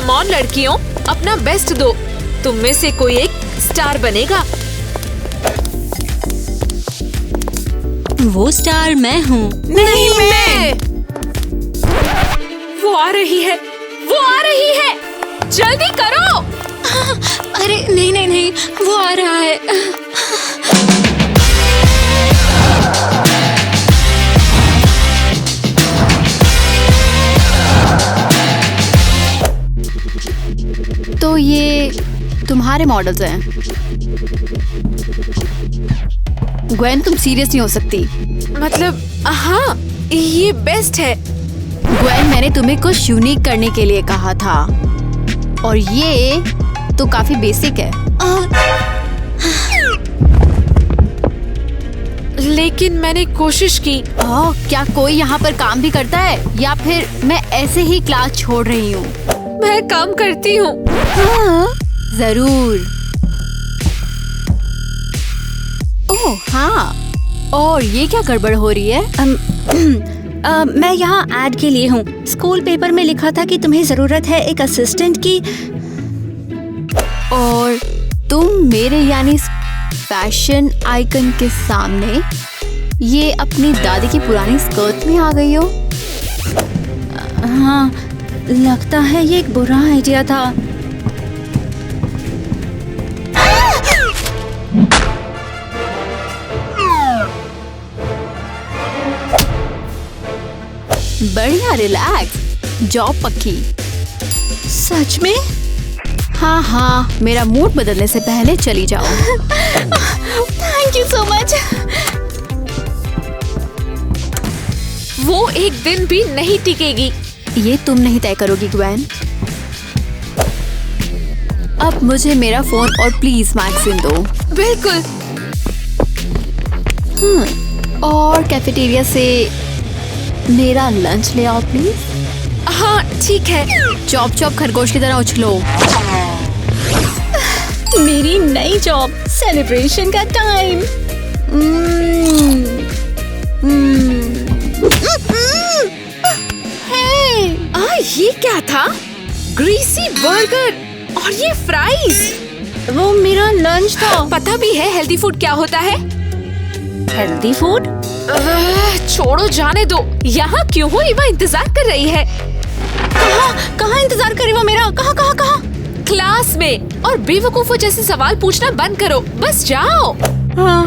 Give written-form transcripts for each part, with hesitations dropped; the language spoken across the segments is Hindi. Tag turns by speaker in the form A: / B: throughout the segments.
A: कम ऑन लड़कियों, अपना बेस्ट दो। तुम में से कोई एक स्टार बनेगा।
B: वो स्टार मैं हूँ।
A: नहीं मैं। वो आ रही है, वो आ रही है, जल्दी करो।
B: अरे नहीं नहीं नहीं, वो आ रहा है।
C: तो ये तुम्हारे मॉडल्स हैं। ग्वेन, तुम सीरियस नहीं हो सकती।
A: मतलब हाँ, ये बेस्ट है।
C: ग्वेन, मैंने तुम्हें कुछ यूनिक करने के लिए कहा था, और ये तो काफी बेसिक है।
A: लेकिन मैंने कोशिश की।
C: क्या कोई यहाँ पर काम भी करता है, या फिर मैं ऐसे ही क्लास छोड़ रही हूँ?
A: मैं काम करती हूँ।
C: हाँ, जरूर। ओह हाँ, और ये क्या गड़बड़ हो रही है?
B: मैं यहाँ ऐड के लिए हूँ। स्कूल पेपर में लिखा था कि तुम्हें जरूरत है एक असिस्टेंट की।
C: और तुम मेरे यानी फैशन आइकन के सामने ये अपनी दादी की पुरानी स्कर्ट में आ गई हो।
B: हाँ, लगता है ये एक बुरा आइडिया था।
C: बढ़िया, रिलैक्स, जॉब पक्की।
B: सच में?
C: हाँ हाँ, मेरा मूड बदलने से पहले चली जाओ।
B: Thank you so much.
A: वो एक दिन भी नहीं टिकेगी।
C: ये तुम नहीं तय करोगी ग्वेन। अब मुझे मेरा फोन और प्लीज मैगजीन दो।
A: बिल्कुल।
C: और कैफेटेरिया से मेरा लंच ले आओ प्लीज।
A: हाँ ठीक है।
C: चॉप चॉप खरगोश की तरह उछलो।
B: मेरी नई जॉब, सेलिब्रेशन का टाइम।
A: ये क्या था? ग्रीसी बर्गर और ये फ्राइज।
B: वो मेरा लंच था।
A: पता भी है हेल्दी फूड क्या होता है?
B: Healthy food?
A: छोड़ो, जाने दो। यहाँ क्यों हो? इवा इंतजार कर रही है।
B: कहाँ इंतजार करे वो मेरा? कहाँ?
A: क्लास में। और बेवकूफों जैसे सवाल पूछना बंद करो, बस जाओ।
B: हाँ।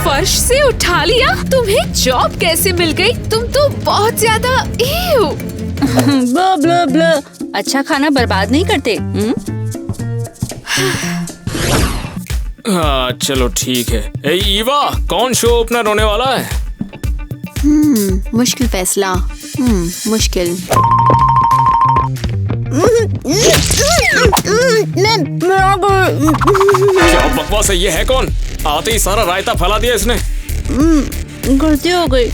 A: फर्श से उठा लिया? तुम्हें जॉब कैसे मिल गई? तुम तो बहुत ज्यादा
B: ब्ला ब्ला ब्ला। अच्छा खाना बर्बाद नहीं करते।
D: हाँ चलो ठीक है। ए ईवा, कौन शो ओपनर होने वाला है?
C: मुश्किल फैसला। मुश्किल।
D: क्या बकवास है? ये है कौन? आते ही सारा रायता फैला दिया इसने।
B: गलती हो गई।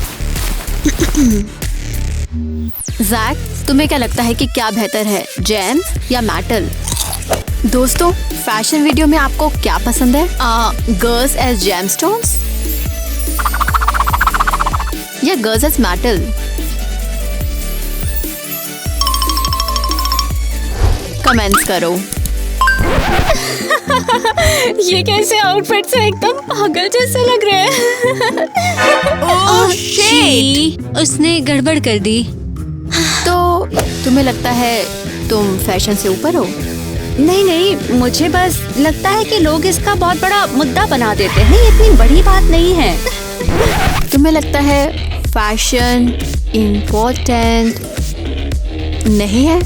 C: जैक, तुम्हें क्या लगता है कि क्या बेहतर है, जैम या मेटल? दोस्तों, फैशन वीडियो में आपको क्या पसंद है? गर्ल्स एज जैमस्टोन्स या गर्ल्स एज मेटल? कमेंट्स करो।
B: ये कैसे आउटफिट से एकदम पागल जैसे लग रहे हैं।
A: Oh shit!
B: उसने गड़बड़ कर दी।
C: तो तुम्हें लगता है तुम फैशन से ऊपर हो?
B: नहीं, मुझे बस लगता है कि लोग इसका बहुत बड़ा मुद्दा बना देते हैं। ये इतनी बड़ी बात नहीं है।
C: तुम्हें लगता है फैशन इम्पोर्टेंट नहीं है?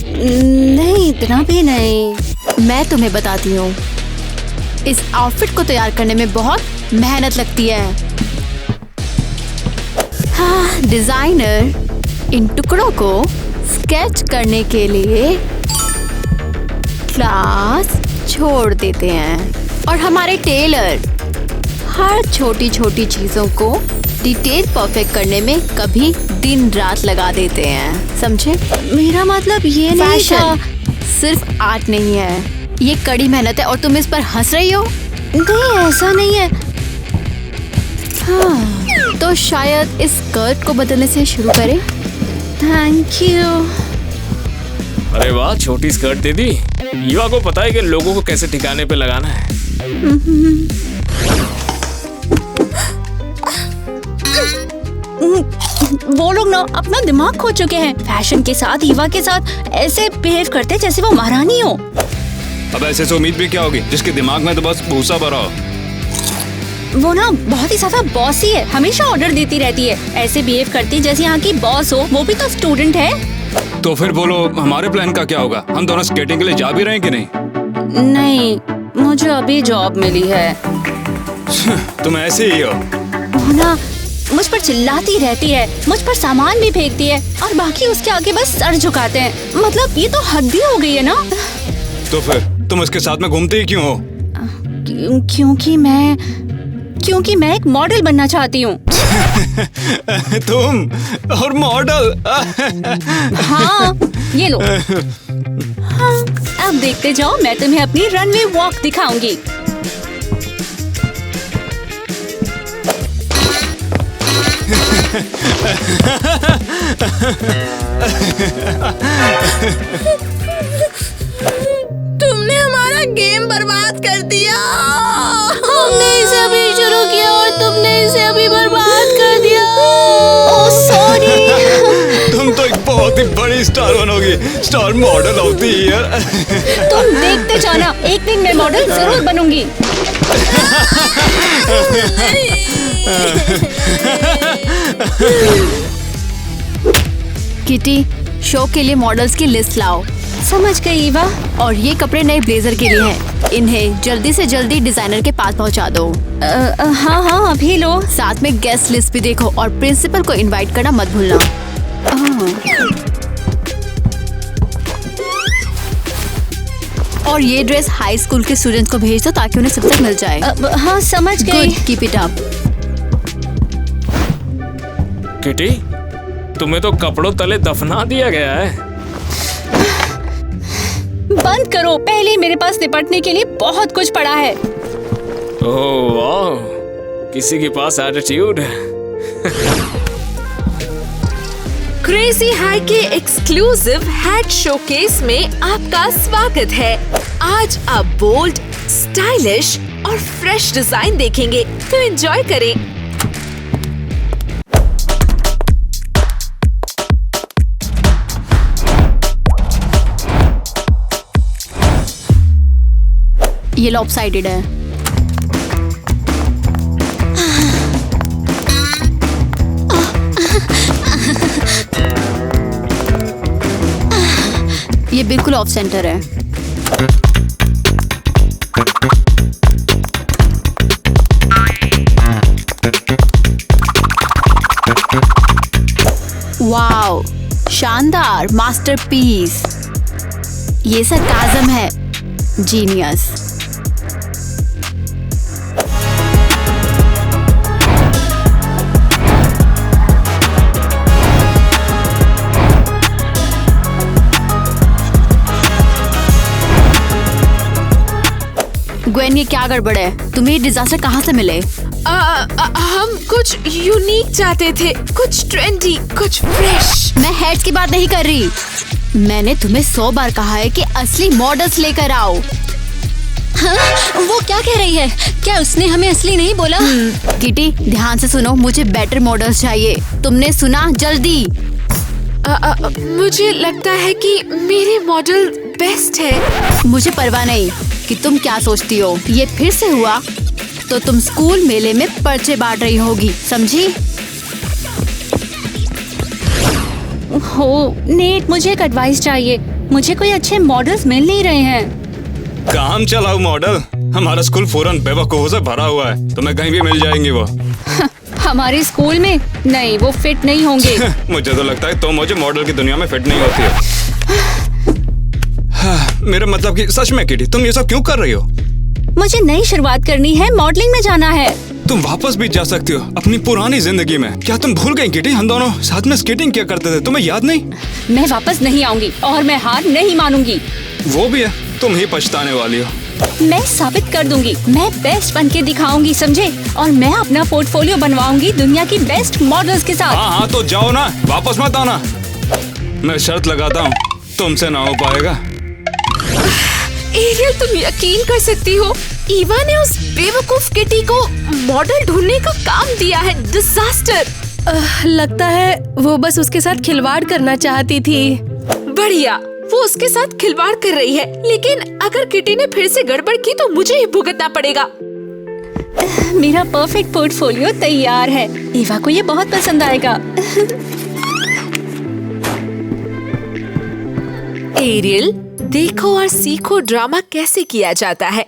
B: नहीं, इतना भी नहीं।
C: मैं तुम्हें बताती हूँ, इस आउटफिट को तैयार करने में बहुत मेहनत लगती है। हाँ, डिजाइनर इन टुकड़ों को स्केच करने के लिए क्लास छोड़ देते हैं, और हमारे टेलर हर छोटी छोटी चीजों को डिटेल परफेक्ट करने में कभी दिन रात लगा देते हैं, समझे?
B: मेरा मतलब ये नहीं था।
C: सिर्फ आर्ट नहीं है, ये कड़ी मेहनत है, और तुम इस पर हंस रही हो।
B: नहीं, ऐसा नहीं है।
C: हाँ, तो तो शायद इस स्कर्ट को बदलने से शुरू करें।
B: Thank you.
D: अरे वाह, छोटी स्कर्ट दे दी। ईवा को पता है कि लोगों को कैसे ठिकाने पे लगाना है।
B: वो लोग ना अपना दिमाग खो चुके हैं। फैशन के साथ, ईवा के साथ ऐसे बिहेव करते जैसे वो महारानी हो।
E: अब ऐसे से उम्मीद भी क्या होगी जिसके दिमाग में तो बस भूसा भरा हो।
B: वो ना बहुत ही ज्यादा बॉसी है, हमेशा ऑर्डर देती रहती है। ऐसे बिहेव करती जैसे यहाँ की बॉस हो। वो भी तो स्टूडेंट है।
E: तो फिर बोलो हमारे प्लान का क्या होगा? हम दोनों स्केटिंग के लिए जा भी रहे हैं कि नहीं?
B: नहीं, मुझे अभी जॉब मिली है।
E: तुम ऐसे ही हो।
B: वो ना मुझ पर चिल्लाती रहती है, मुझ पर सामान भी फेंकती है और बाकी उसके आगे बस सर झुकाते हैं। मतलब ये तो हद ही हो गई है ना।
E: तो फिर तुम इसके साथ में घूमते ही क्यों हो?
B: क्योंकि मैं एक मॉडल बनना चाहती हूँ।
E: तुम और मॉडल?
B: हाँ, ये लो। हाँ, अब देखते जाओ, मैं तुम्हें अपनी रनवे वॉक दिखाऊंगी।
C: तुमने हमारा गेम बर्बाद कर दिया। हमने इसे अभी शुरू किया और तुमने इसे अभी बर्बाद कर दिया।
B: Oh sorry.
E: तुम तो एक बहुत ही बड़ी स्टार बनोगी। स्टार मॉडल होती है यार।
B: तुम देखते जाना, एक दिन मैं मॉडल जरूर बनूंगी।
C: किटी, शो के लिए मॉडल्स की लिस्ट लाओ।
B: समझ गई ईवा।
C: और ये कपड़े नए ब्लेजर के लिए हैं। इन्हें जल्दी से जल्दी डिजाइनर के पास पहुंचा दो।
B: हाँ, अभी लो।
C: साथ में गेस्ट लिस्ट भी देखो और प्रिंसिपल को इनवाइट करना मत भूलना। और ये ड्रेस हाई स्कूल के स्टूडेंट्स को भेज दो ताकि उन्हें सबसे मिल जाए।
B: हाँ, समझ गई।
C: Good, keep it up.
D: Kitty, तुम्हें तो कपड़ों तले दफना दिया गया है।
B: बंद करो, पहले मेरे पास निपटने के लिए बहुत कुछ पड़ा है।
D: ओह वाह, किसी के पास एटीट्यूड है।
A: क्रेजी हाई के एक्सक्लूसिव हैट शोकेस में आपका स्वागत है। आज आप बोल्ड, स्टाइलिश और फ्रेश डिजाइन देखेंगे, तो एंजॉय करें।
C: ये लॉपसाइडेड है। ये बिल्कुल ऑफ सेंटर है। वाओ, शानदार, मास्टरपीस। ये सरकाज़म है। जीनियस। ग्वेन, ये क्या गड़बड़ है? तुम्हें ये डिजास्टर कहाँ से मिले?
A: हम कुछ यूनिक चाहते थे, कुछ ट्रेंडी, कुछ फ्रेश।
C: मैं हेड्स की बात नहीं कर रही। मैंने तुम्हें 100 बार कहा है कि असली मॉडल्स लेकर आओ।
B: हाँ, वो क्या कह रही है? क्या उसने हमें असली नहीं बोला?
C: किटी, ध्यान से सुनो, मुझे बेटर मॉडल्स चाहिए। तुमने सुना? जल्दी।
A: मुझे लगता है कि मेरे मॉडल बेस्ट है।
C: मुझे परवाह नहीं कि तुम क्या सोचती हो। ये फिर से हुआ तो तुम स्कूल मेले में पर्चे बांट रही होगी, समझी?
B: हो नेट, मुझे एक एडवाइस चाहिए। मुझे कोई अच्छे मॉडल्स मिल नहीं रहे हैं।
E: काम चलाओ मॉडल। हमारा स्कूल फौरन बेवकूफों से भरा हुआ है। तुम्हें कहीं भी मिल जाएंगी वो।
B: हमारे स्कूल में नहीं, वो फिट नहीं होंगे।
E: मुझे तो लगता है तुम मुझे मॉडल की दुनिया में फिट नहीं होती हो। मेरा मतलब कि सच में किटी, तुम ये सब क्यों कर रही हो?
B: मुझे नई शुरुआत करनी है, मॉडलिंग में जाना है।
E: तुम वापस भी जा सकती हो अपनी पुरानी जिंदगी में। क्या तुम भूल गई किटी, हम दोनों साथ में स्केटिंग किया करते थे, तुम्हें याद नहीं?
B: मैं वापस नहीं आऊंगी और मैं हार नहीं मानूंगी।
E: वो भी है, तुम ही पछताने वाली हो।
B: मैं साबित कर दूंगी, मैं बेस्ट बन के दिखाऊंगी, समझे? और मैं अपना पोर्टफोलियो बनवाऊंगी दुनिया की बेस्ट मॉडल्स के साथ।
E: हाँ हाँ तो जाओ ना, वापस मत आना। मैं शर्त लगाता हूँ तुमसे ना हो पाएगा।
A: एरियल, तुम यकीन कर सकती हो, ईवा ने उस बेवकूफ किटी को मॉडल ढूंढने का काम दिया है। डिजास्टर।
F: लगता है वो बस उसके साथ खिलवाड़ करना चाहती थी।
A: बढ़िया, वो उसके साथ खिलवाड़ कर रही है, लेकिन अगर किटी ने फिर से गड़बड़ की तो मुझे ही भुगतना पड़ेगा।
B: मेरा परफेक्ट पोर्टफोलियो तैयार है, ईवा को ये बहुत पसंद आएगा।
A: एरियल, देखो और सीखो ड्रामा कैसे किया जाता है।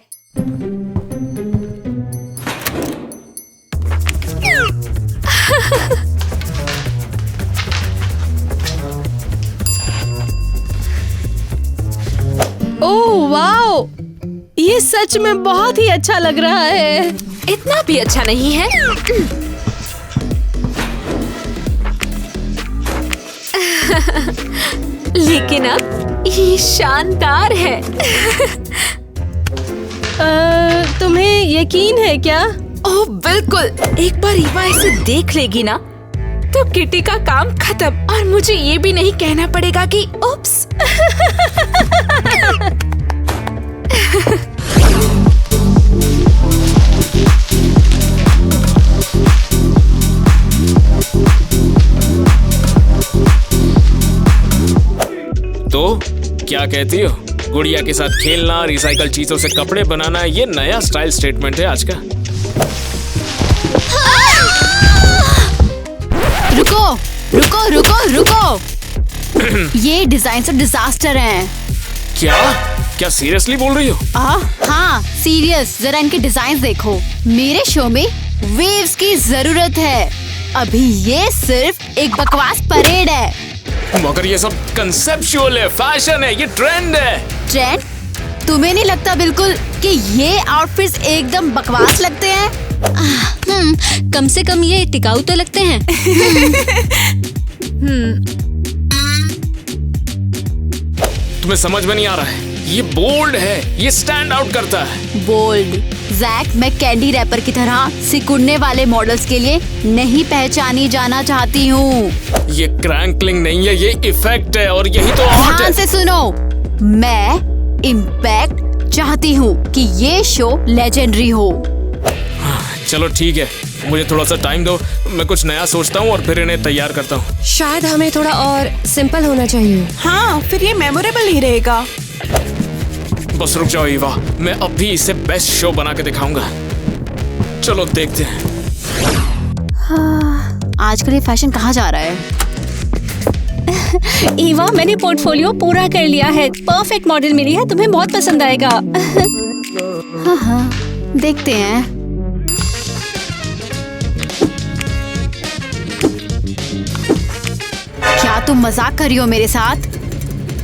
F: ओह वाओ, ये सच में बहुत ही अच्छा लग रहा है।
A: इतना भी अच्छा नहीं है। लेकिन अब ये शानदार है।
F: तुम्हें यकीन है क्या?
A: ओह बिल्कुल, एक बार ईवा इसे देख लेगी ना तो किटी का काम खत्म, और मुझे ये भी नहीं कहना पड़ेगा कि उप्स।
D: तो क्या कहती हो? गुड़िया के साथ खेलना, रिसाइकल चीजों से कपड़े बनाना, ये नया स्टाइल स्टेटमेंट है आज का।
C: रुको रुको रुको रुको। ये डिजाइन सब डिजास्टर हैं।
D: क्या सीरियसली बोल रही हो?
C: हाँ सीरियस, जरा इनके डिजाइन देखो। मेरे शो में वेव्स की जरूरत है, अभी ये सिर्फ एक बकवास परेड है।
D: मगर ये सब कंसेप्चुअल है, फैशन है, ये ट्रेंड है।
C: ट्रेंड? तुम्हें नहीं लगता बिल्कुल कि ये आउटफिट्स एकदम बकवास लगते हैं?
B: कम से कम ये टिकाऊ तो लगते हैं।
D: तुम्हें समझ में नहीं आ रहा है? ये बोल्ड है, ये स्टैंड आउट करता है।
C: बोल्ड? जैक, मैं कैंडी रैपर की तरह सिकुड़ने वाले मॉडल्स के लिए नहीं पहचानी जाना चाहती हूँ।
D: ये क्रैंकलिंग नहीं है, ये इफेक्ट है, और यही तो आर्ट
C: ध्यान
D: है।
C: से सुनो, मैं इम्पैक्ट चाहती हूँ कि ये शो लेजेंडरी हो।
D: चलो ठीक है, मुझे थोड़ा सा टाइम दो, मैं कुछ नया सोचता हूँ और फिर इन्हें तैयार करता हूँ।
F: शायद हमें थोड़ा और सिंपल होना चाहिए।
G: हाँ, फिर ये मेमोरेबल नहीं रहेगा।
D: बस रुक जाओ ईवा, मैं अभी इसे बेस्ट शो बना के दिखाऊंगा। चलो देखते हैं।
C: आजकल ये फैशन कहाँ जा रहा है?
B: ईवा, मैंने पोर्टफोलियो पूरा कर लिया है, परफेक्ट मॉडल मिली है, तुम्हें बहुत पसंद आएगा।
C: हाँ, देखते हैं। क्या तुम मजाक कर रही हो मेरे साथ?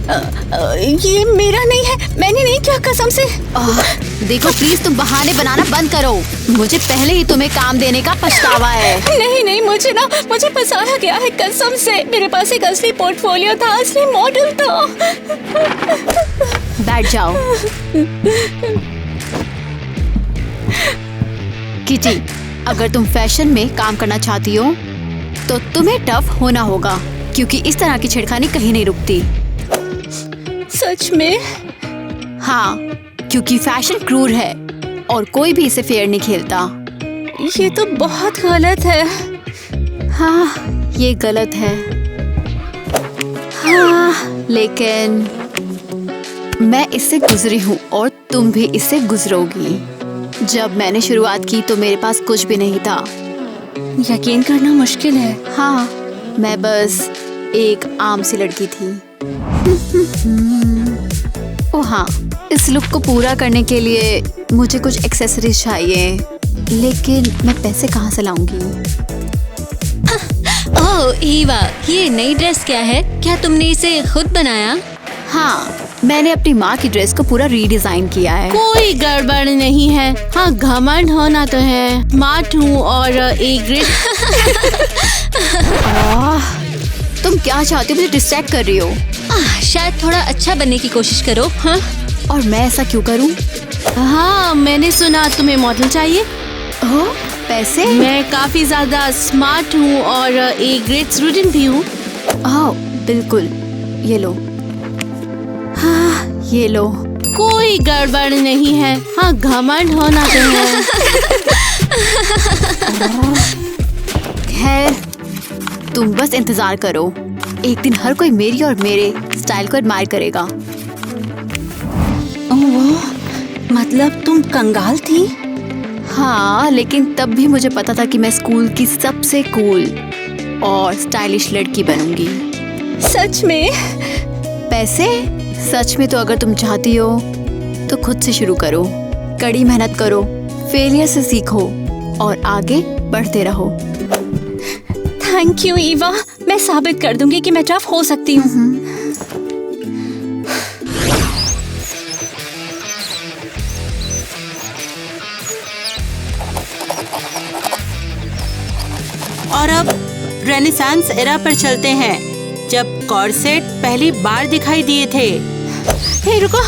B: ये मेरा नहीं है, मैंने नहीं किया, कसम से।
C: देखो प्लीज, तुम बहाने बनाना बंद करो। मुझे पहले ही तुम्हें काम देने का पछतावा है।
B: नहीं, मुझे फंसाया गया है, कसम से। मेरे पास एक असली पोर्टफोलियो था, असली मॉडल था।
C: बैठ जाओ। किटी, अगर तुम फैशन में काम करना चाहती हो तो तुम्हें टफ होना होगा, क्योंकि इस तरह की छेड़खानी कहीं नहीं रुकती।
B: सच में?
C: हाँ, क्योंकि फैशन क्रूर है और कोई भी इसे फेयर नहीं खेलता।
B: ये तो बहुत गलत है।
C: हाँ, ये गलत है। हाँ, लेकिन मैं इससे गुजरी हूँ और तुम भी इससे गुजरोगी। जब मैंने शुरुआत की तो मेरे पास कुछ भी नहीं था।
B: यकीन करना मुश्किल है।
C: हाँ, मैं बस एक आम सी लड़की थी। ओह हाँ, इस लुक को पूरा करने के लिए मुझे कुछ एक्सेसरीज चाहिए, लेकिन मैं पैसे कहाँ से लाऊंगी?
B: ओह ईवा, ये नई ड्रेस क्या है? क्या तुमने इसे खुद बनाया?
C: हाँ, मैंने अपनी माँ की ड्रेस को पूरा रीडिजाइन किया है।
F: कोई गड़बड़ नहीं है। हाँ, घमंड होना तो है, स्मार्ट हूँ और एक ग्रेट।
C: तुम क्या चाहती हो? मुझे डिस्ट्रैक्ट कर रही हो।
B: शायद थोड़ा अच्छा बनने की कोशिश करो। हाँ,
C: और मैं ऐसा क्यों करूं?
F: हाँ, मैंने सुना तुम्हें मॉडल चाहिए।
C: ओह, पैसे?
F: मैं काफी ज्यादा स्मार्ट हूँ और एक ग्रेट स्टूडेंट भी हूँ।
C: ओह, बिल्कुल, ये लो। हाँ, ये लो।
F: कोई गड़बड़ नहीं है। हाँ, घमंड होना तो है।
C: खैर, तुम बस इंतजार करो, एक दिन हर कोई मेरी और मेरे स्टाइल को एडमायर करेगा।
B: ओह, मतलब तुम कंगाल थी?
C: हाँ, लेकिन तब भी मुझे पता था कि मैं स्कूल की सबसे कूल और स्टाइलिश लड़की बनूंगी।
B: सच में?
C: पैसे? सच में तो अगर तुम चाहती हो तो खुद से शुरू करो, कड़ी मेहनत करो, फेलियर से सीखो और आगे बढ़ते रहो।
B: थैंक यू ईवा, मैं साबित कर दूंगी कि मैं टफ हो सकती हूँ।
H: और अब रेनेसांस एरा पर चलते हैं, जब कॉर्सेट पहली बार दिखाई दिए थे।
B: हे रुको,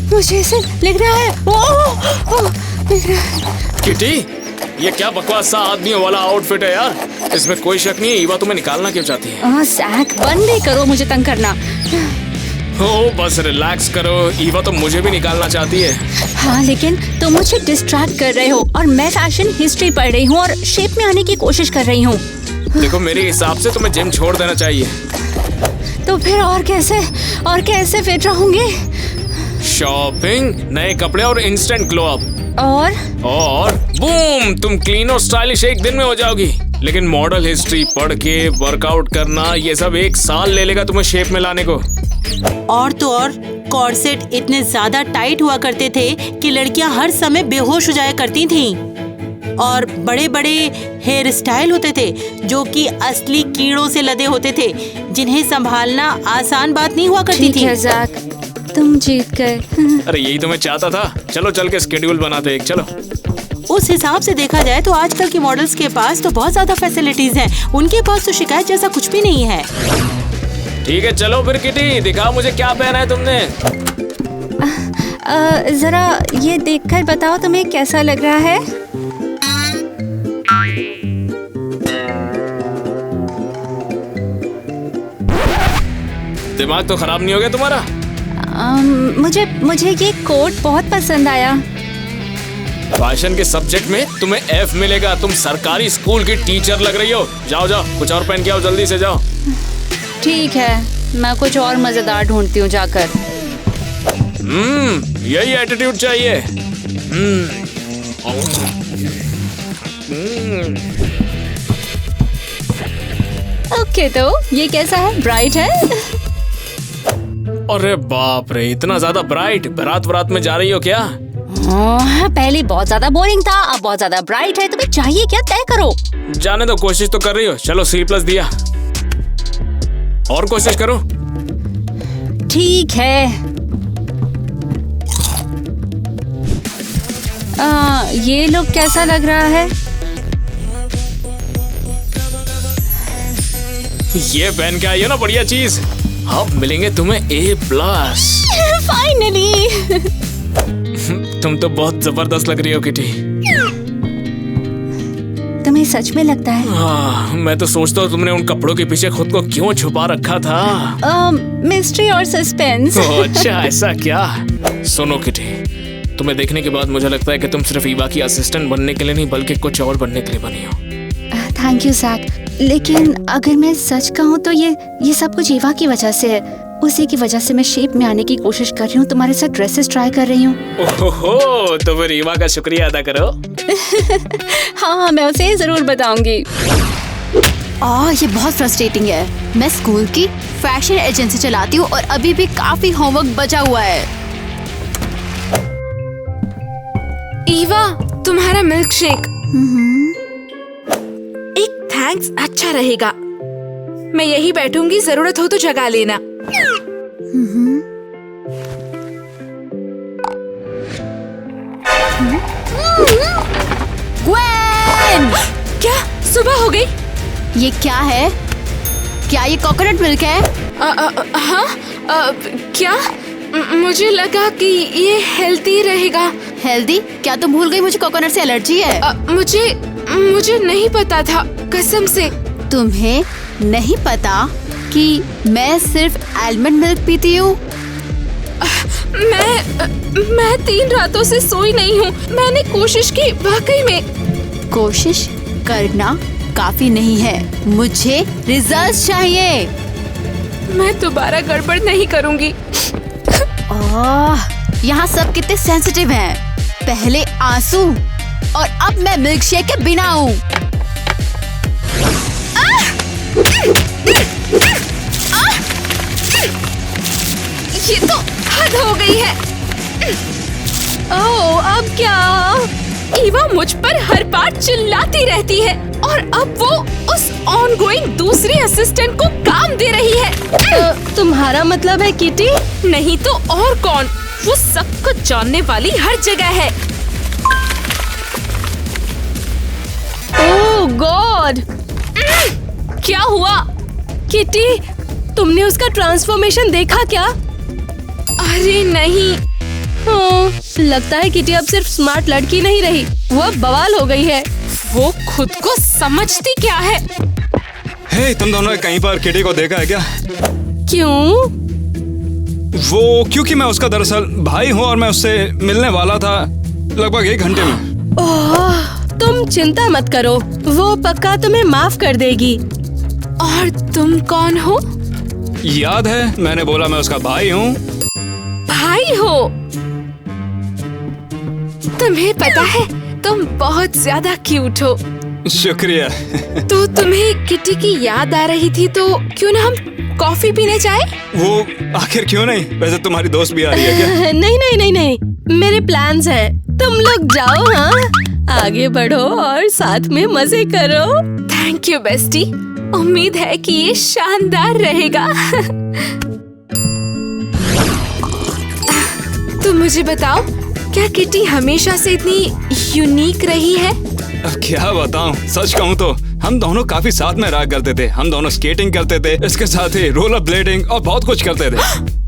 B: मुझे ऐसे लग रहा है। ओह, लग रहा है।
D: किटी, ये क्या बकवास सा आदमियों वाला आउटफिट है यार। इसमें कोई शक नहीं है, ईवा तुम्हें निकालना क्यों चाहती है?
B: जैक, बंद ही करो मुझे तंग करना।
D: ओ बस रिलैक्स करो, ईवा तो मुझे भी निकालना चाहती है।
B: हाँ, लेकिन तुम मुझे डिस्ट्रैक्ट कर रहे हो और मैं फैशन हिस्ट्री पढ़ रही हूँ और शेप में आने की कोशिश कर रही हूँ।
D: देखो, मेरे हिसाब से तुम्हें जिम छोड़ देना चाहिए।
B: तो फिर और कैसे फिट रहूंगी?
D: शॉपिंग, नए कपड़े और इंस्टेंट ग्लो अप।
B: और
D: बूम, तुम क्लीन और स्टाइलिश एक दिन में हो जाओगी। लेकिन मॉडल हिस्ट्री पढ़ के वर्कआउट करना, ये सब 1 साल ले लेगा तुम्हें शेप में लाने को।
H: और तो और कॉर्सेट इतने ज्यादा टाइट हुआ करते थे कि लड़कियां हर समय बेहोश हो जाया करती थीं। और बड़े बड़े हेयर स्टाइल होते थे जो कि असली कीड़ों से लदे होते थे, जिन्हें संभालना आसान बात नहीं हुआ करती थी।
B: जैक, तुम जीत गए।
D: अरे यही तो मैं चाहता था। चलो चल के स्केड्यूल बनाते एक, चलो।
H: उस हिसाब से देखा जाए तो आजकल के मॉडल्स के पास तो बहुत ज्यादा फैसिलिटीज हैं। उनके पास तो शिकायत जैसा कुछ भी नहीं है।
D: ठीक है, चलो फिर किटी, दिखाओ मुझे क्या पहना है तुमने।
B: जरा ये देखकर बताओ तुम्हें कैसा लग रहा है।
D: दिमाग तो खराब नहीं हो गया तुम्हारा?
B: मुझे ये कोट बहुत पसंद आया।
D: फैशन के सब्जेक्ट में तुम्हें F मिलेगा। तुम सरकारी स्कूल की टीचर लग रही हो। जाओ जाओ, कुछ और पहन के आओ, जल्दी से जाओ।
B: ठीक है, मैं कुछ और मजेदार ढूंढती हूँ जाकर।
D: यही एटीट्यूड चाहिए।
B: ओके, तो ये कैसा है? ब्राइट है?
D: अरे बाप रे, इतना ज्यादा ब्राइट? बारात में जा रही हो क्या?
B: पहले बहुत ज्यादा बोरिंग था, अब बहुत ज्यादा ब्राइट है। तुम्हें चाहिए क्या? तय करो।
D: जाने दो, कोशिश तो कर रही हो। चलो C+ दिया, और कोशिश करो।
B: ठीक है। ये लुक कैसा लग रहा है?
D: ये पहन के आई हो ना बढ़िया चीज। अब मिलेंगे तुम्हें A+।
B: फाइनली।
D: तुम तो बहुत जबरदस्त लग रही हो किटी।
B: तुम्हें सच में लगता है?
D: मैं तो सोचता हूँ तुमने उन कपड़ों के पीछे खुद को क्यों छुपा रखा था।
B: मिस्ट्री और सस्पेंस।
D: अच्छा, ऐसा क्या? सुनो किटी, तुम्हें देखने के बाद मुझे लगता है कि तुम सिर्फ ईवा की असिस्टेंट बनने के लिए नहीं, बल्कि कुछ और बनने के लिए बनी हो।
B: थैंक यू जैक, लेकिन अगर मैं सच कहूँ तो ये सब कुछ ईवा की वजह से है। उसी की वजह से मैं शेप में आने की कोशिश कर रही हूँ, तुम्हारे साथ ड्रेसेस ट्राई कर रही हूँ।
D: ओहो, तो फिर ईवा का शुक्रिया अदा करो।
B: हाँ, मैं उसे जरूर बताऊंगी।
C: ये बहुत फ्रस्ट्रेटिंग है। मैं स्कूल की फैशन एजेंसी चलाती हूँ और अभी भी काफी होमवर्क बचा हुआ है।
A: ईवा, तुम्हारा मिल्क शेक। एक थैंक्स अच्छा रहेगा। मैं यही बैठूंगी, जरूरत हो तो जगा लेना।
C: ग्वेन!
A: क्या सुबह हो गई?
C: ये क्या है? क्या ये कोकोनट मिल्क है?
A: हाँ, क्या? मुझे लगा कि ये हेल्दी रहेगा।
C: हेल्दी, क्या तुम भूल गई मुझे कोकोनट से एलर्जी है?
A: मुझे नहीं पता था, कसम से।
C: तुम्हें नहीं पता कि मैं सिर्फ आलमंड मिल्क पीती हूँ?
A: मैं 3 रातों से सोई नहीं हूँ। मैंने कोशिश की, वाकई में।
C: कोशिश करना काफी नहीं है, मुझे रिजल्ट्स चाहिए।
A: मैं दोबारा गड़बड़ नहीं करूँगी।
C: यहाँ सब कितने सेंसिटिव हैं। पहले आंसू और अब मैं मिल्क शेक के बिना हूँ।
A: ये तो हद हो गई है। ओह, अब क्या? ईवा मुझ पर हर बार चिल्लाती रहती है और अब वो उस ऑनगोइंग दूसरी असिस्टेंट को काम दे रही है।
F: तुम्हारा मतलब है किटी?
A: नहीं तो और कौन, वो सब कुछ जानने वाली हर जगह है।
F: ओह गॉड!
A: क्या हुआ?
F: किटी, तुमने उसका ट्रांसफॉर्मेशन देखा क्या?
A: अरे नहीं।
F: हाँ, लगता है किटी अब सिर्फ स्मार्ट लड़की नहीं रही, वो अब बवाल हो गई है।
A: वो खुद को समझती क्या है?
E: हे, तुम दोनों ने कहीं पर किटी को देखा है क्या?
F: क्यों?
E: क्योंकि मैं उसका दरअसल भाई हूँ और मैं उससे मिलने वाला था लगभग 1 घंटे में।
F: ओह, तुम चिंता मत करो, वो पक्का तुम्हें माफ कर देगी।
A: और तुम कौन हो?
E: याद है मैंने बोला मैं उसका भाई हूँ।
A: भाई हो? तुम्हें पता है तुम बहुत ज्यादा क्यूट हो।
E: शुक्रिया।
A: तो तुम्हें किटी की याद आ रही थी तो क्यों ना हम कॉफी पीने जाए?
E: वो आखिर क्यों नहीं? वैसे तुम्हारी दोस्त भी आ रही है क्या?
F: नहीं, मेरे प्लान्स हैं। तुम लोग जाओ, हाँ, आगे बढ़ो और साथ में मजे करो।
A: थैंक यू बेस्टी, उम्मीद है कि ये शानदार रहेगा। तो मुझे बताओ, क्या किटी हमेशा से इतनी यूनिक रही है?
E: अब क्या बताऊं, सच कहूं तो हम दोनों काफी साथ में रहा करते थे। हम दोनों स्केटिंग करते थे, इसके साथ ही रोलर ब्लेडिंग और बहुत कुछ करते थे।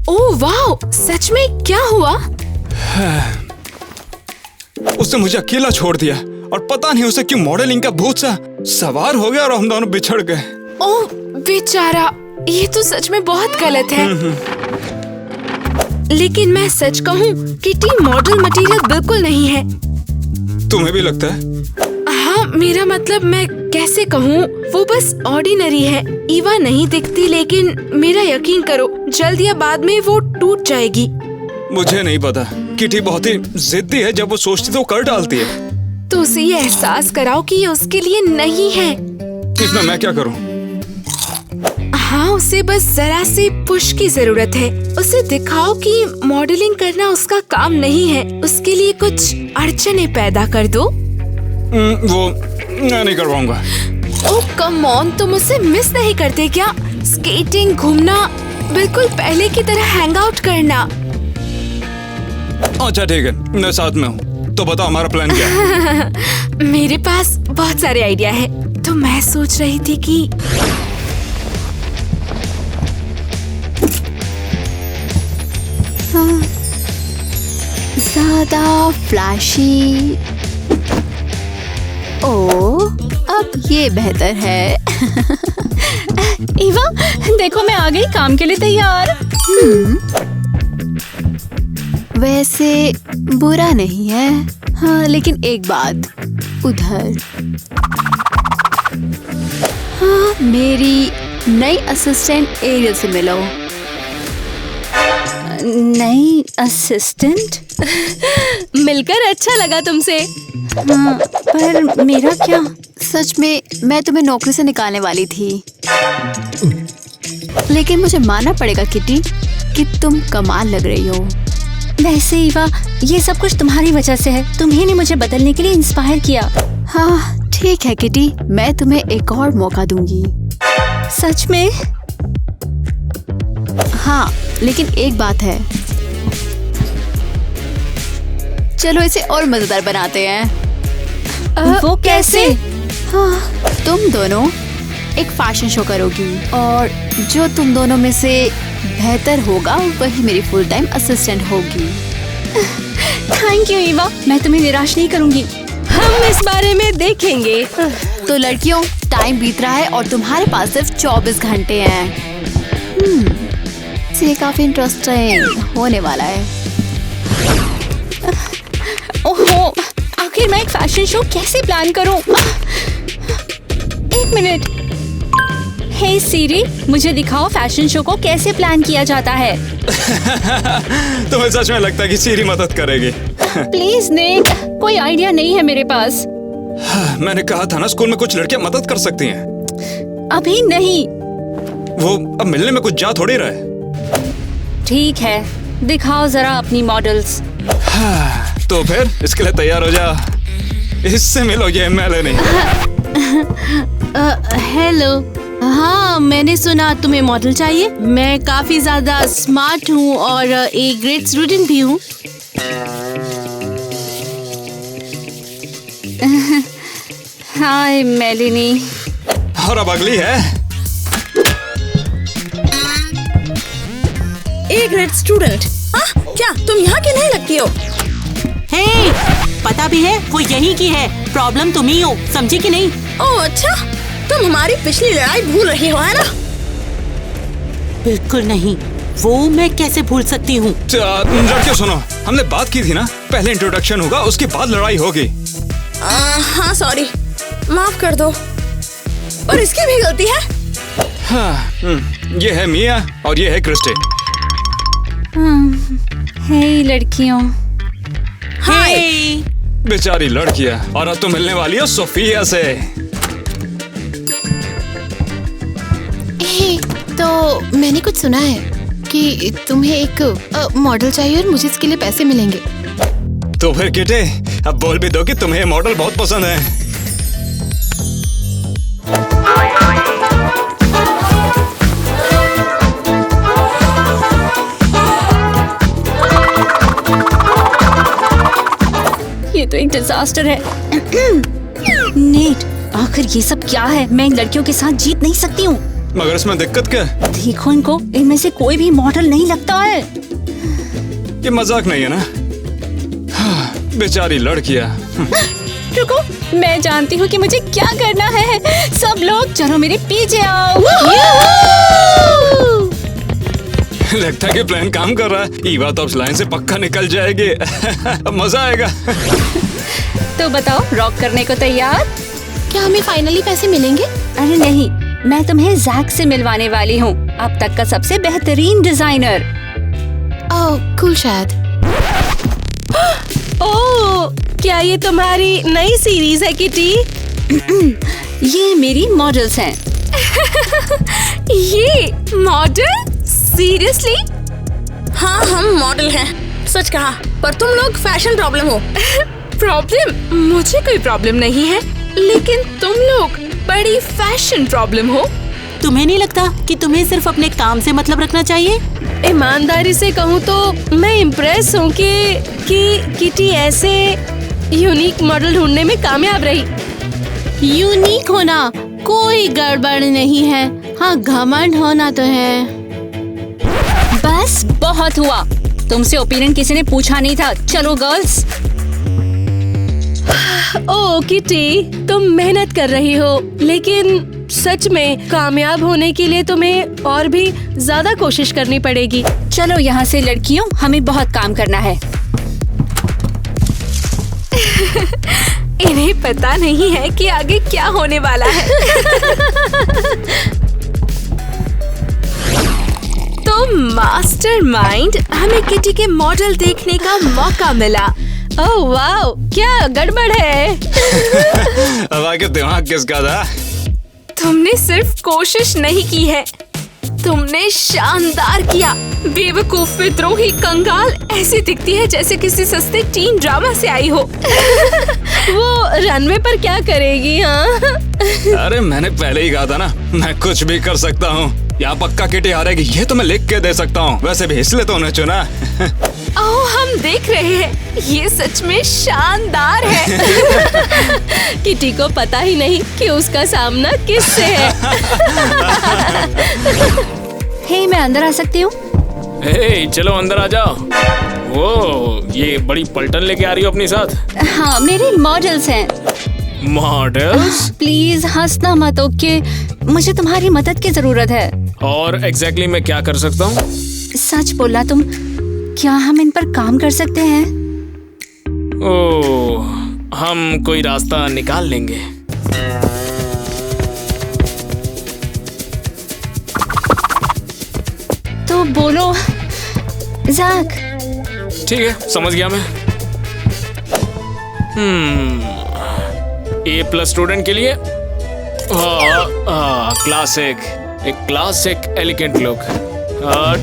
A: ओह वाह, सच में? क्या हुआ?
E: उसने मुझे अकेला छोड़ दिया और पता नहीं उसे क्यों मॉडलिंग का भूत सा सवार हो गया और हम दोनों बिछड़ गए।
A: ओह बेचारा, ये तो सच में बहुत गलत है। लेकिन मैं सच कहूँ, किटी मॉडल मटेरियल बिल्कुल नहीं है।
E: तुम्हें भी लगता है?
A: हाँ, मेरा मतलब मैं कैसे कहूँ, वो बस ऑर्डिनरी है। ईवा नहीं दिखती, लेकिन मेरा यकीन करो, जल्द या बाद में वो टूट जाएगी।
E: मुझे नहीं पता, किटी बहुत ही जिद्दी है, जब वो सोचती तो कर डालती है।
A: तो उसे ये एहसास कराओ कि ये उसके लिए नहीं है।
E: इसमें मैं क्या करूँ?
A: हाँ, उसे बस जरा सी पुश की जरूरत है। उसे दिखाओ कि मॉडलिंग करना उसका काम नहीं है, उसके लिए कुछ अड़चने पैदा कर दो।
E: वो मैं नहीं कर पाऊंगा।
A: ओह कम ऑन, तुम उसे मिस नहीं करते क्या? स्केटिंग, घूमना, बिल्कुल पहले की तरह हैंग आउट करना।
E: अच्छा ठीक है, मैं साथ में हूँ। तो बताओ हमारा प्लान क्या है?
A: मेरे पास बहुत सारे आइडिया है। तो मैं सोच रही थी कि
C: ज्यादा फ्लैशी। ओह, अब ये बेहतर है।
F: ईवा, देखो मैं आ गई, काम के लिए तैयार।
C: वैसे बुरा नहीं है, हाँ, लेकिन एक बात, उधर हाँ, मेरी नई असिस्टेंट एरियल से मिलो।
B: नई असिस्टेंट?
F: मिलकर अच्छा लगा तुमसे।
B: हाँ, पर मेरा क्या?
C: सच में मैं तुम्हें नौकरी से निकालने वाली थी, लेकिन मुझे मानना पड़ेगा किटी कि तुम कमाल लग रही हो।
B: वैसे ईवा, ये सब कुछ तुम्हारी वजह से है। तुम्ही ने मुझे बदलने के लिए इंस्पायर किया।
C: हाँ ठीक है किटी, मैं तुम्हें एक और मौका दूंगी।
B: सच में?
C: हाँ, लेकिन एक बात है, चलो इसे और मजेदार बनाते हैं।
B: वो कैसे?
C: हाँ, तुम दोनों एक फैशन शो करोगी और जो तुम दोनों में से बेहतर होगा वही मेरी फुल टाइम असिस्टेंट होगी।
B: थैंक यू ईवा, मैं तुम्हें निराश नहीं करूंगी।
F: हम इस बारे में देखेंगे।
C: तो लड़कियों, टाइम बीत रहा है और तुम्हारे पास सिर्फ 24 घंटे हैं। ये काफी इंटरेस्टिंग होने वाला है।
B: ओहो, आखिर मैं एक फैशन शो कैसे प्लान करूं? एक मिनट। हे सीरी, मुझे दिखाओ फैशन शो को कैसे प्लान किया जाता है।
E: तुम्हें सच में लगता है कि सीरी मदद करेगी?
B: प्लीज नेट, कोई आइडिया नहीं है मेरे पास।
E: मैंने कहा था ना, स्कूल में कुछ लड़कियां मदद कर सकती हैं।
B: अभी नहीं।
E: वो अब मिलने में कुछ जा थोड़ी रहा है।
B: ठीक है, दिखाओ जरा अपनी मॉडल्स।
E: तो फिर इसके लिए तैयार हो जा। इससे मिलो, ये मेलेनी।
F: हेलो। हाँ, मैंने सुना तुम्हें मॉडल चाहिए। मैं काफी ज्यादा स्मार्ट हूँ और एक ग्रेट स्टूडेंट भी हूँ।
B: हाय मेलिनी।
E: और अब अगली है।
G: एक ग्रेट स्टूडेंट। क्या तुम यहाँ की नहीं लगती हो?
H: हे, पता भी है वो यहीं की है। प्रॉब्लम तुम ही हो, समझी कि नहीं?
G: ओह अच्छा, तुम हमारी पिछली लड़ाई भूल रही हो, है ना?
H: बिल्कुल नहीं, वो मैं कैसे भूल सकती हूँ।
E: लड़कियों सुनो, हमने बात की थी ना, पहले इंट्रोडक्शन होगा, उसके बाद लड़ाई होगी।
G: हाँ सॉरी, माफ कर दो। और इसकी भी गलती है।
E: हाँ, ये है मिया और ये है क्रिस्टी।
B: हे लड़कियों।
H: हाय।
E: बेचारी लड़कियां, और अब तो मिलने वाली हो सोफिया से।
C: तो मैंने कुछ सुना है कि तुम्हें एक मॉडल चाहिए और मुझे इसके लिए पैसे मिलेंगे।
E: तो फिर किटे, अब बोल भी दो कि तुम्हें ये मॉडल बहुत पसंद है।
B: ये तो एक डिजास्टर है। नेट, आखिर ये सब क्या है? मैं इन लड़कियों के साथ जीत नहीं सकती हूँ।
E: मगर इसमें दिक्कत क्या है?
B: देखो इनको, इनमें से कोई भी मॉडल नहीं लगता है।
E: ये मजाक नहीं है ना? हाँ, बेचारी लड़कियां।
B: रुको, मैं जानती हूँ कि मुझे क्या करना है। सब लोग चलो मेरे पीछे आओ।
E: लगता है कि प्लान काम कर रहा है। ईवा तो अब लाइन से पक्का निकल जाएगी। मजा आएगा।
B: तो बताओ, रॉक करने को तैयार?
C: क्या हमें फाइनली पैसे मिलेंगे?
B: अरे नहीं, मैं तुम्हें जैक से मिलवाने वाली हूँ, अब तक का सबसे बेहतरीन डिजाइनर।
C: ओह कूल। शायद।
F: ओह, क्या ये तुम्हारी नई सीरीज है किटी?
B: ये मेरी मॉडल्स हैं।
A: ये मॉडल? सीरियसली?
G: हाँ हम मॉडल हैं, सच कहा। पर तुम लोग फैशन प्रॉब्लम हो।
A: प्रॉब्लम? मुझे कोई प्रॉब्लम नहीं है, लेकिन तुम लोग बड़ी फैशन प्रॉब्लम हो।
H: तुम्हें नहीं लगता कि तुम्हें सिर्फ अपने काम से मतलब रखना चाहिए?
F: ईमानदारी से कहूँ तो मैं इम्प्रेस हूँ कि किटी ऐसे यूनिक मॉडल ढूंढने में कामयाब रही। यूनिक होना कोई गड़बड़ नहीं है, हाँ घमंड होना तो है।
B: बस बहुत हुआ, तुमसे ओपिनियन किसी ने पूछा नहीं था। चलो गर्ल्स।
F: ओह किटी, तुम मेहनत कर रही हो, लेकिन सच में कामयाब होने के लिए तुम्हें और भी ज्यादा कोशिश करनी पड़ेगी।
B: चलो यहाँ से लड़कियों, हमें बहुत काम करना है।
A: इन्हें पता नहीं है कि आगे क्या होने वाला है। तो मास्टरमाइंड, हमें किटी के मॉडल देखने का मौका मिला।
F: ओह वाओ, क्या गड़बड़ है?
E: अब आगे दिमाग किसका था?
A: तुमने सिर्फ कोशिश नहीं की है, तुमने शानदार किया। बेवकूफ विद्रोही कंगाल ऐसी दिखती है जैसे किसी सस्ते टीन ड्रामा से आई हो।
F: वो रनवे पर क्या करेगी? हाँ
E: अरे मैंने पहले ही कहा था ना, मैं कुछ भी कर सकता हूँ। यहाँ पक्का किटी हारेगी, ये तो मैं लिख के दे सकता हूँ। वैसे भी इसलिए तो उन्हें चुना।
A: आओ हम देख रहे हैं, ये सच में शानदार है।
F: किटी को पता ही नहीं कि उसका सामना किससे है।
B: हे, मैं अंदर आ सकती हूँ?
D: हे, चलो अंदर आ जाओ। ओ, ये बड़ी पलटन लेके आ रही हो अपने साथ?
B: हाँ, मेरे मॉडल्स हैं।
D: मॉडल्स?
B: प्लीज हंसना मत, ओके? मुझे तुम्हारी मदद की जरूरत है।
D: और एग्जैक्टली मैं क्या कर सकता हूँ?
B: सच बोला तुम। क्या हम इन पर काम कर सकते हैं?
D: ओह, हम कोई रास्ता निकाल लेंगे।
B: तो बोलो ज़ैक।
D: ठीक है, समझ गया मैं। A+ स्टूडेंट के लिए क्लासिक, एक क्लासिक एलिगेंट लुक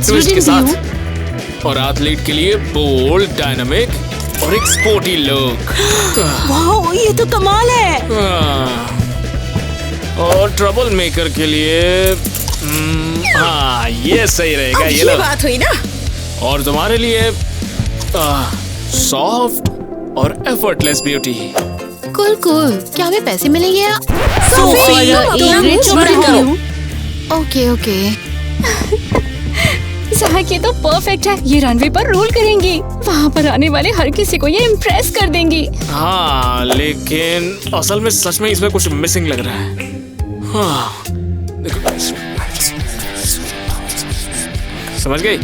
D: ट्विस्ट के साथ, और एथलीट के लिए बोल्ड, डायनामिक और एक स्पोर्टी लुक।
H: वाह, ये तो कमाल है।
D: और ट्रबल मेकर के लिए हाँ, ये सही रहेगा।
G: अब ये बात हुई ना।
D: और तुम्हारे लिए सॉफ्ट और एफर्टलेस ब्यूटी।
C: Cool cool. क्या हमें पैसे मिलेंगे? Okay okay.
B: ज़ैक, ये तो परफेक्ट है। ये रनवे पर रोल करेंगी। वहाँ पर आने वाले हर किसी को ये इम्प्रेस कर देंगी।
D: हाँ, लेकिन असल में सच में इसमें कुछ मिसिंग लग रहा है। हाँ, देखो, समझ गई?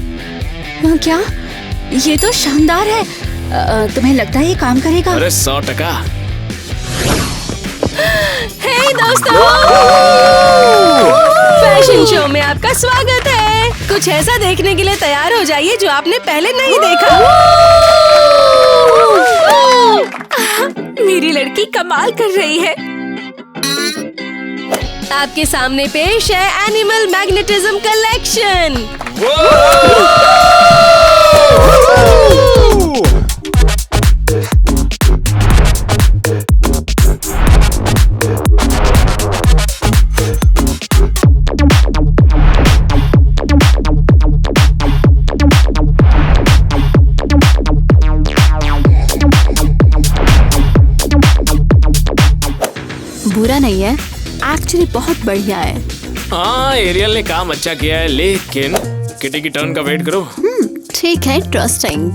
B: क्या? ये तो शानदार है। तुम्हें लगता है ये काम करेगा?
D: अरे 100%।
F: हे दोस्तों, फैशन शो में आपका स्वागत है। कुछ ऐसा देखने के लिए तैयार हो जाइए जो आपने पहले नहीं देखा।
A: मेरी लड़की कमाल कर रही है।
F: आपके सामने पेश है एनिमल मैग्नेटिज्म कलेक्शन।
C: बुरा नहीं है, एक्चुअली बहुत बढ़िया है।
D: हाँ, एरियल ने काम अच्छा किया है, लेकिन किटी की टर्न का वेट करो।
C: ठीक है, इंटरेस्टिंग।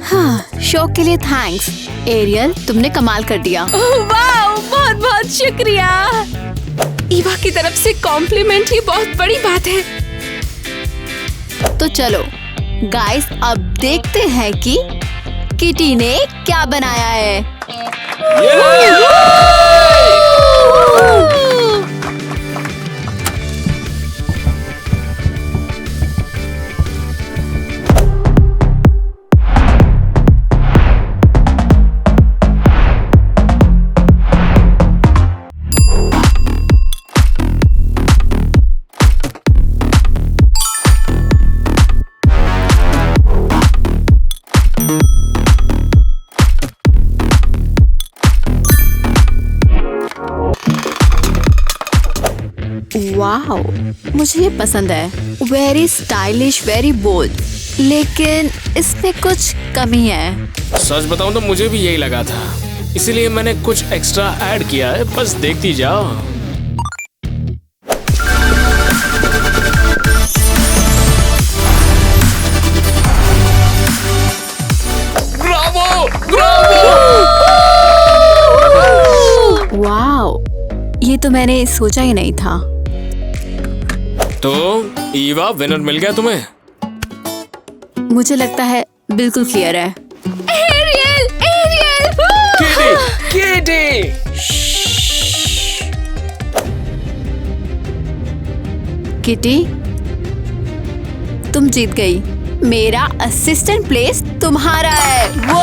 C: हाँ, शो के लिए थैंक्स एरियल, तुमने कमाल कर दिया।
F: वाह, बहुत बहुत शुक्रिया।
A: ईवा की तरफ से कॉम्प्लीमेंट ही बहुत बड़ी बात है।
C: तो चलो गाइस, अब देखते हैं कि किटी ने क्या बनाया है। वाओ, मुझे ये पसंद है। वेरी स्टाइलिश, वेरी बोल्ड, लेकिन इसमें कुछ कमी है।
D: सच बताऊं तो मुझे भी यही लगा था, इसीलिए मैंने कुछ एक्स्ट्रा ऐड किया है। बस देखती जाओ। ब्रावो! ब्रावो!
C: वाओ, ये तो मैंने सोचा ही नहीं था।
D: तो ईवा, विनर मिल गया तुम्हें?
C: मुझे लगता है बिल्कुल क्लियर है।
A: Aerial, aerial!
D: किटी!
C: किटी, तुम जीत गई। मेरा असिस्टेंट प्लेस तुम्हारा है। वो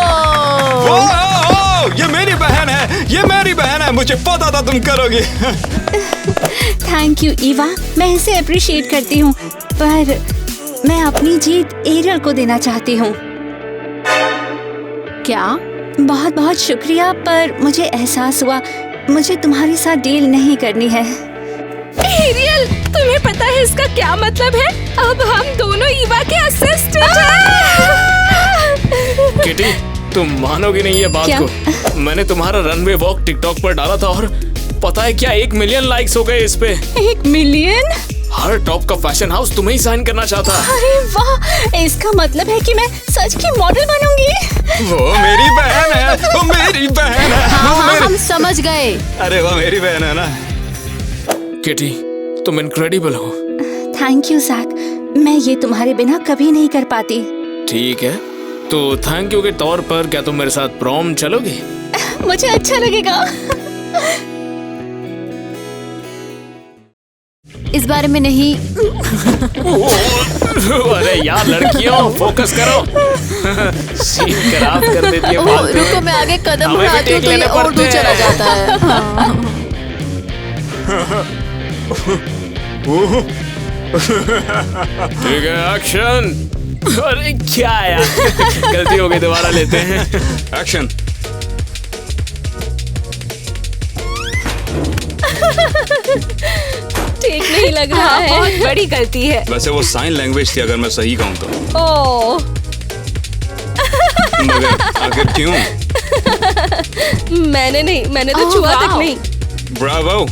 E: ये मेरी बहन है, ये मेरी बहन है। मुझे पता था तुम करोगी।
B: थैंक यू ईवा, मैं इसे अप्रिशिएट करती हूँ, पर मैं अपनी जीत एरियल को देना चाहती हूँ।
C: क्या?
B: बहुत बहुत शुक्रिया, पर मुझे एहसास हुआ मुझे तुम्हारे साथ डील नहीं करनी है।
A: एरियल, तुम्हें पता है इसका क्या मतलब है? अब हम दोनों ईवा के असिस्टेंट हैं।
D: किटी, तुम मानोगी नहीं ये बात को। मैंने तुम्हारा रनवे वॉक टिकटॉक पर डाला था और पता है क्या, 1 मिलियन लाइक्स हो गए इस पे।
B: 1 मिलियन?
D: हर टॉप का फैशन हाउस तुम्हें ही साइन करना चाहता है।
F: अरे वाह, इसका मतलब है कि मैं सच की मॉडल बनूंगी।
E: वो मेरी बहन है, वो मेरी बहन है।
C: हाँ, हम समझ गए।
E: अरे वो मेरी बहन है ना।
D: किटी, तुम इनक्रेडिबल हो।
B: थैंक यू जैक, मैं ये तुम्हारे बिना कभी नहीं कर पाती।
D: ठीक है, तो थैंक यू के तौर पर क्या तुम मेरे साथ प्रॉम चलोगी?
F: मुझे अच्छा लगेगा।
C: इस बारे में नहीं।
D: अरे यार लड़कियों, फोकस करो। सीन खराब कर देती है बात।
C: रुको, मैं आगे कदम
D: हमें भी
C: बढ़ाती हूँ
D: टेक
C: तो ये
D: लेने
C: और दूर
D: पड़ते
C: चला
D: हैं।
C: जाता है। हाँ।
D: ठीक है, एक्शन। अरे क्या यार, गलती हो गई, दोबारा लेते हैं।
E: एक्शन।
F: ठीक नहीं लग रहा
A: हाँ,
F: है।
A: बहुत बड़ी गलती है।
E: वैसे वो साइन लैंग्वेज थी अगर मैं सही कहूँ तो।
F: ओह,
E: मगर आखिर क्यों?
F: मैंने नहीं, मैंने तो
A: ओह,
F: छुआ तक
A: वाओ।
F: नहीं।
E: ब्रावो।